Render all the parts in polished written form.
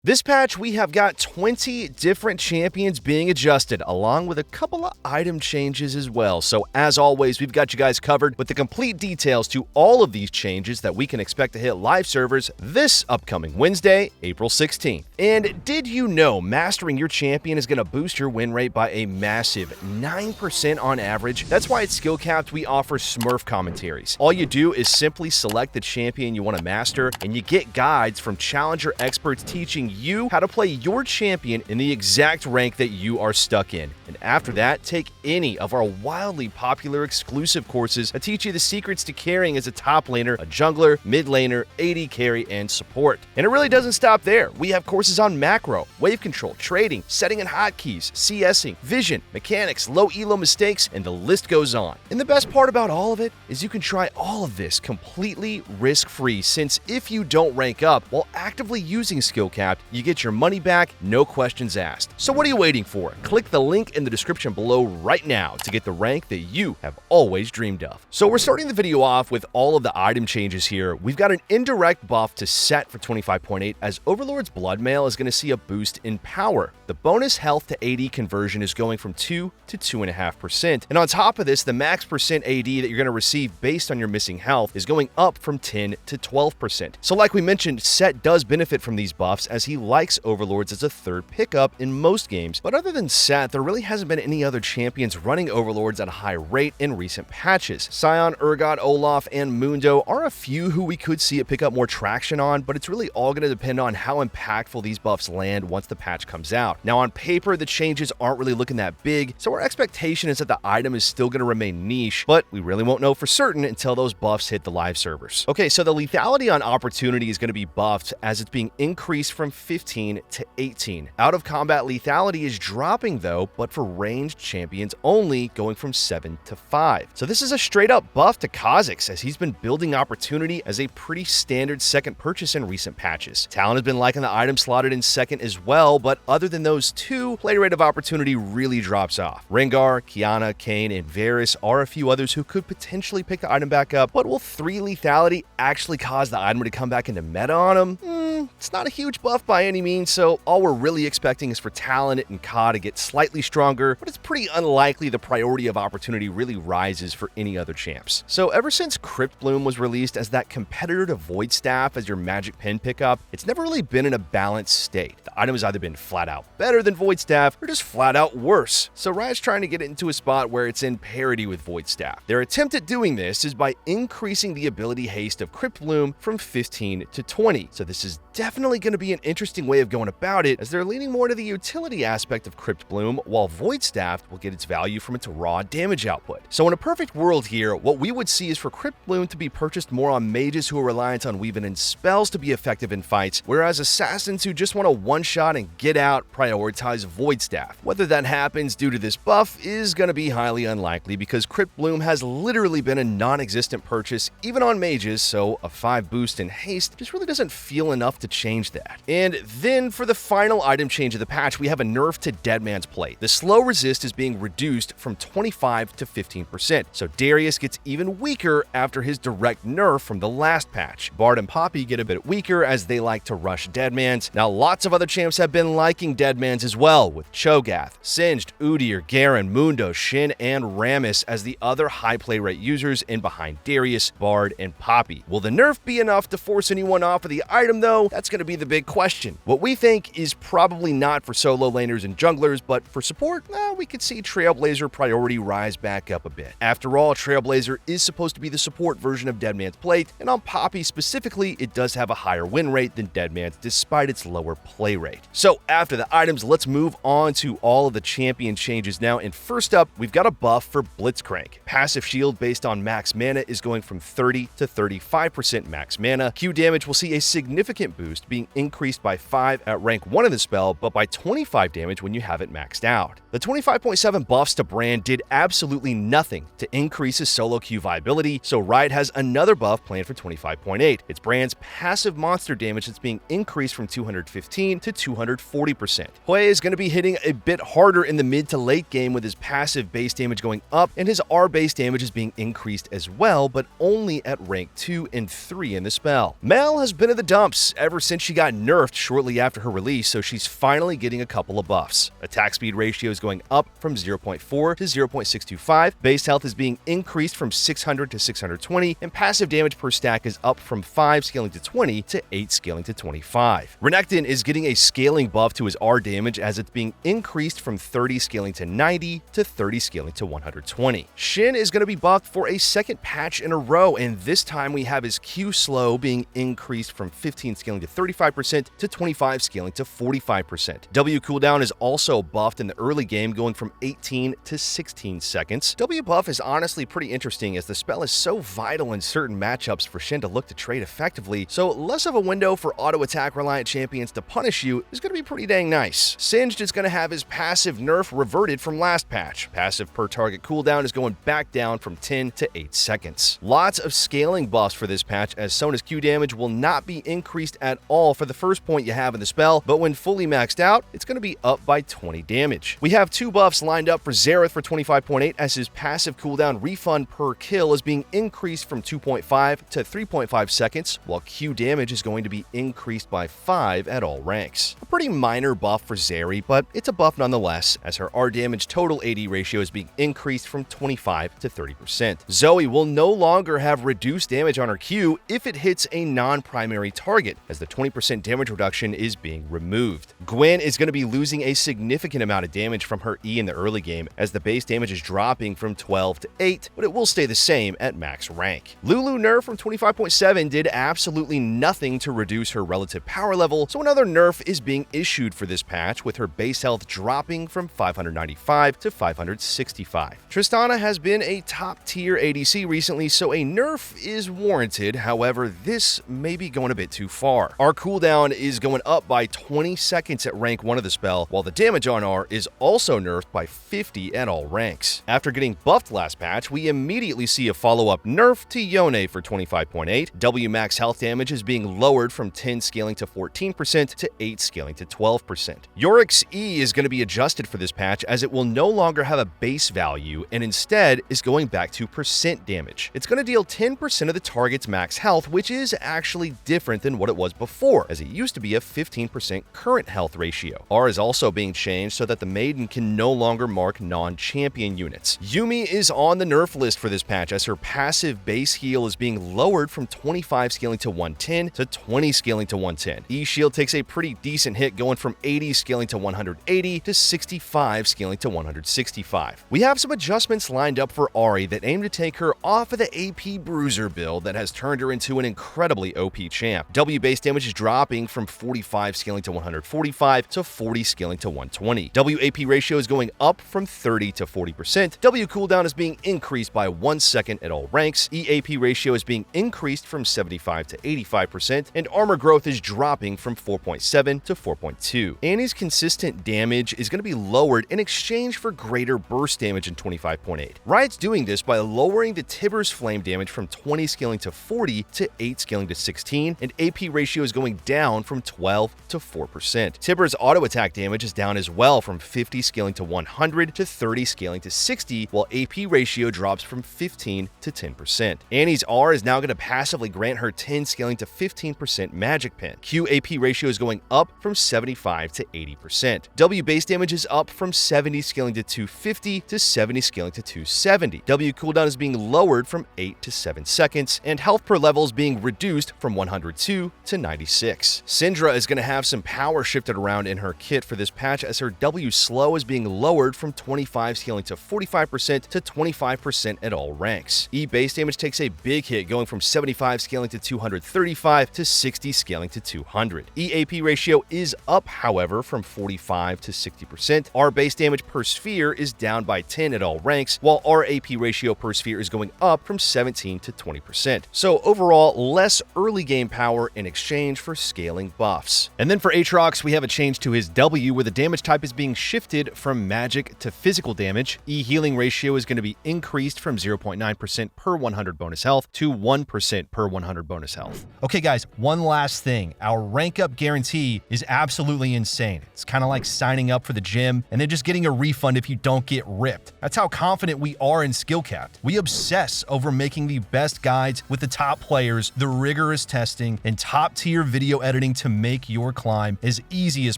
This patch, we have got 20 different champions being adjusted, along with a couple of item changes as well. So as always, we've got you guys covered with the complete details to all of these changes that we can expect to hit live servers this upcoming Wednesday, April 16th. And did you know mastering your champion is going to boost your win rate by a massive 9% on average? That's why at Skill Capped we offer Smurf commentaries. All you do is simply select the champion you want to master, and you get guides from challenger experts teaching you how to play your champion in the exact rank that you are stuck in. And after that, take any of our wildly popular exclusive courses that teach you the secrets to carrying as a top laner, a jungler, mid laner, AD carry, and support. And it really doesn't stop there. We have courses on macro, wave control, trading, setting and hotkeys, CSing, vision, mechanics, low elo mistakes, and the list goes on. And the best part about all of it is you can try all of this completely risk-free, since if you don't rank up while actively using Skill Capped, you get your money back, no questions asked. So what are you waiting for? Click the link in the description below right now to get the rank that you have always dreamed of. So we're starting the video off with all of the item changes here. We've got an indirect buff to set for 25.8, as Overlord's Bloodmail is going to see a boost in power. The bonus health to AD conversion is going from 2 to 2.5%. And on top of this, the max percent AD that you're going to receive based on your missing health is going up from 10 to 12%. So like we mentioned, Set does benefit from these buffs, as he likes Overlords as a third pickup in most games. But other than Set, there really hasn't been any other champions running Overlords at a high rate in recent patches. Sion, Urgot, Olaf, and Mundo are a few who we could see it pick up more traction on, but it's really all going to depend on how impactful these buffs land once the patch comes out. Now on paper, the changes aren't really looking that big, so our expectation is that the item is still going to remain niche, but we really won't know for certain until those buffs hit the live servers. Okay, so the lethality on opportunity is going to be buffed, as it's being increased from 15 to 18. Out of combat lethality is dropping though, but for ranged champions only, going from 7 to 5. So this is a straight up buff to Kha'Zix, as he's been building opportunity as a pretty standard second purchase in recent patches. Talon has been liking the item slotted in second as well, but other than those two, play rate of opportunity really drops off. Rengar, Kiana, Kayn, and Varus are a few others who could potentially pick the item back up, but will 3 lethality actually cause the item to come back into meta on him? It's not a huge buff by any means, so all we're really expecting is for Talon and Ka to get slightly stronger, but it's pretty unlikely the priority of opportunity really rises for any other champs. So ever since Cryptbloom was released as that competitor to Void Staff as your magic pen pickup, it's never really been in a balanced state. The item has either been flat out better than Void Staff or just flat out worse. So Riot's trying to get it into a spot where it's in parity with Void Staff. Their attempt at doing this is by increasing the ability haste of Cryptbloom from 15 to 20. So this is definitely going to be an interesting way of going about it, as they're leaning more to the utility aspect of Cryptbloom, while Void Staff will get its value from its raw damage output. So in a perfect world here, what we would see is for Cryptbloom to be purchased more on mages who are reliant on weaving in spells to be effective in fights, whereas assassins who just want to one-shot and get out prioritize Void Staff. Whether that happens due to this buff is going to be highly unlikely, because Cryptbloom has literally been a non-existent purchase even on mages, so a 5 boost in haste just really doesn't feel enough to change that. And then for the final item change of the patch, we have a nerf to Deadman's Plate. The slow resist is being reduced from 25 to 15%, so Darius gets even weaker after his direct nerf from the last patch. Bard and Poppy get a bit weaker as they like to rush Deadmans. Now lots of other champs have been liking Deadmans as well, with Cho'Gath, Singed, Udyr, Garen, Mundo, Shin, and Rammus as the other high play rate users in behind Darius, Bard, and Poppy. Will the nerf be enough to force anyone off of the item though? That's going to be the big question. What we think is probably not for solo laners and junglers, but for support, we could see Trailblazer priority rise back up a bit. After all, Trailblazer is supposed to be the support version of Deadman's Plate, and on Poppy specifically, it does have a higher win rate than Deadman's despite its lower play rate. So after the items, let's move on to all of the champion changes now, and first up, we've got a buff for Blitzcrank. Passive shield based on max mana is going from 30 to 35% max mana. Q damage will see a significant boost, being increased by 5 at rank 1 of the spell, but by 25 damage when you have it maxed out. The 25.7 buffs to Brand did absolutely nothing to increase his solo Q viability, so Riot has another buff planned for 25.8. It's Brand's passive monster damage that's being increased from 215 to 240%. Hwei is going to be hitting a bit harder in the mid to late game, with his passive base damage going up, and his R base damage is being increased as well, but only at rank 2 and 3 in the spell. Mel has been in the dumps ever since she got nerfed nerfed shortly after her release, so she's finally getting a couple of buffs. Attack speed ratio is going up from 0.4 to 0.625, base health is being increased from 600 to 620, and passive damage per stack is up from 5 scaling to 20 to 8 scaling to 25. Renekton is getting a scaling buff to his R damage as it's being increased from 30 scaling to 90 to 30 scaling to 120. Shen is going to be buffed for a second patch in a row, and this time we have his Q slow being increased from 15 scaling to 35% to 25 scaling to 45%. W cooldown is also buffed in the early game, going from 18 to 16 seconds. W buff is honestly pretty interesting as the spell is so vital in certain matchups for Shen to look to trade effectively, so less of a window for auto attack reliant champions to punish you is going to be pretty dang nice. Singed is going to have his passive nerf reverted from last patch. Passive per target cooldown is going back down from 10 to 8 seconds. Lots of scaling buffs for this patch as Sona's Q damage will not be increased at all for the first point you have in the spell, but when fully maxed out, it's going to be up by 20 damage. We have 2 buffs lined up for Xerath for 25.8 as his passive cooldown refund per kill is being increased from 2.5 to 3.5 seconds, while Q damage is going to be increased by 5 at all ranks. A pretty minor buff for Zeri, but it's a buff nonetheless, as her R damage total AD ratio is being increased from 25 to 30%. Zoe will no longer have reduced damage on her Q if it hits a non-primary target, as the 20% damage reduction is being removed. Gwen is going to be losing a significant amount of damage from her E in the early game, as the base damage is dropping from 12 to 8, but it will stay the same at max rank. Lulu Nerf from 25.7 did absolutely nothing to reduce her relative power level, so another nerf is being issued for this patch, with her base health dropping from 595 to 565. Tristana has been a top-tier ADC recently, so a nerf is warranted. However, this may be going a bit too far. Our cooldown is going up by 20 seconds at rank 1 of the spell, while the damage on R is also nerfed by 50 at all ranks. After getting buffed last patch, we immediately see a follow-up nerf to Yone for 25.8. W max health damage is being lowered from 10 scaling to 14% to 8 scaling to 12%. Yorick's E is going to be adjusted for this patch as it will no longer have a base value and instead is going back to percent damage. It's going to deal 10% of the target's max health, which is actually different than what it was before, as it used to be a 15% current health ratio. R is also being changed so that the Maiden can no longer mark non-champion units. Yuumi is on the nerf list for this patch as her passive base heal is being lowered from 25 scaling to 110 to 20 scaling to 110. E shield takes a pretty decent hit, going from 80 scaling to 180 to 65 scaling to 165. We have some adjustments lined up for Ahri that aim to take her off of the AP bruiser build that has turned her into an incredibly OP champ. W base damage is dropping from 45 scaling to 145 to 40 scaling to 120. W AP ratio is going up from 30 to 40%. W cooldown is being increased by 1 second at all ranks. E AP ratio is being increased from 75 to 85%, and armor growth is dropping from 4.7 to 4.2. Annie's consistent damage is going to be lowered in exchange for greater burst damage in 25.8. Riot's doing this by lowering the Tibbers flame damage from 20 scaling to 40 to 8 scaling to 16, and AP ratio is going down from 12 to 4%. Tibbers auto attack damage is down as well from 50 scaling to 100 to 30 scaling to 60, while AP ratio drops from 15 to 10%. Annie's R is now going to passively grant her 10 scaling to 15% magic pin. Q AP ratio is going up from 75 to 80%. W base damage is up from 70 scaling to 250 to 70 scaling to 270. W cooldown is being lowered from 8 to 7 seconds, and health per level is being reduced from 102 to 96. Syndra is going to have some power shifted around in her kit for this patch as her W slow is being lowered from 25 scaling to 45% to 25% at all ranks. E base damage takes a big hit, going from 75 scaling to 235 to 60 scaling to 200. E AP ratio is up, however, from 45 to 60%. R base damage per sphere is down by 10 at all ranks, while R AP ratio per sphere is going up from 17 to 20%. So overall, less early game power in exchange for scaling buffs. And then for Aatrox, we have a change to his W where the damage type is being shifted from magic to physical damage. E healing ratio is going to be increased from 0.9% per 100 bonus health to 1% per 100 bonus health. Okay guys, one last thing. Our rank up guarantee is absolutely insane. It's kind of like signing up for the gym and then just getting a refund if you don't get ripped. That's how confident we are in skill capped. We obsess over making the best guides with the top players, the rigorous testing, and top tier video editing to make your climb as easy as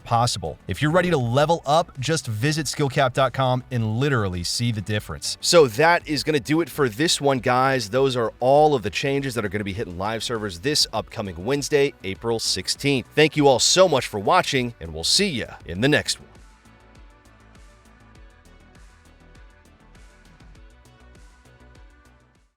possible. If you're ready to level up, just visit skillcap.com and literally see the difference. So that is going to do it for this one, guys. Those are all of the changes that are going to be hitting live servers this upcoming Wednesday, April 16th. Thank you all so much for watching, and we'll see you in the next one.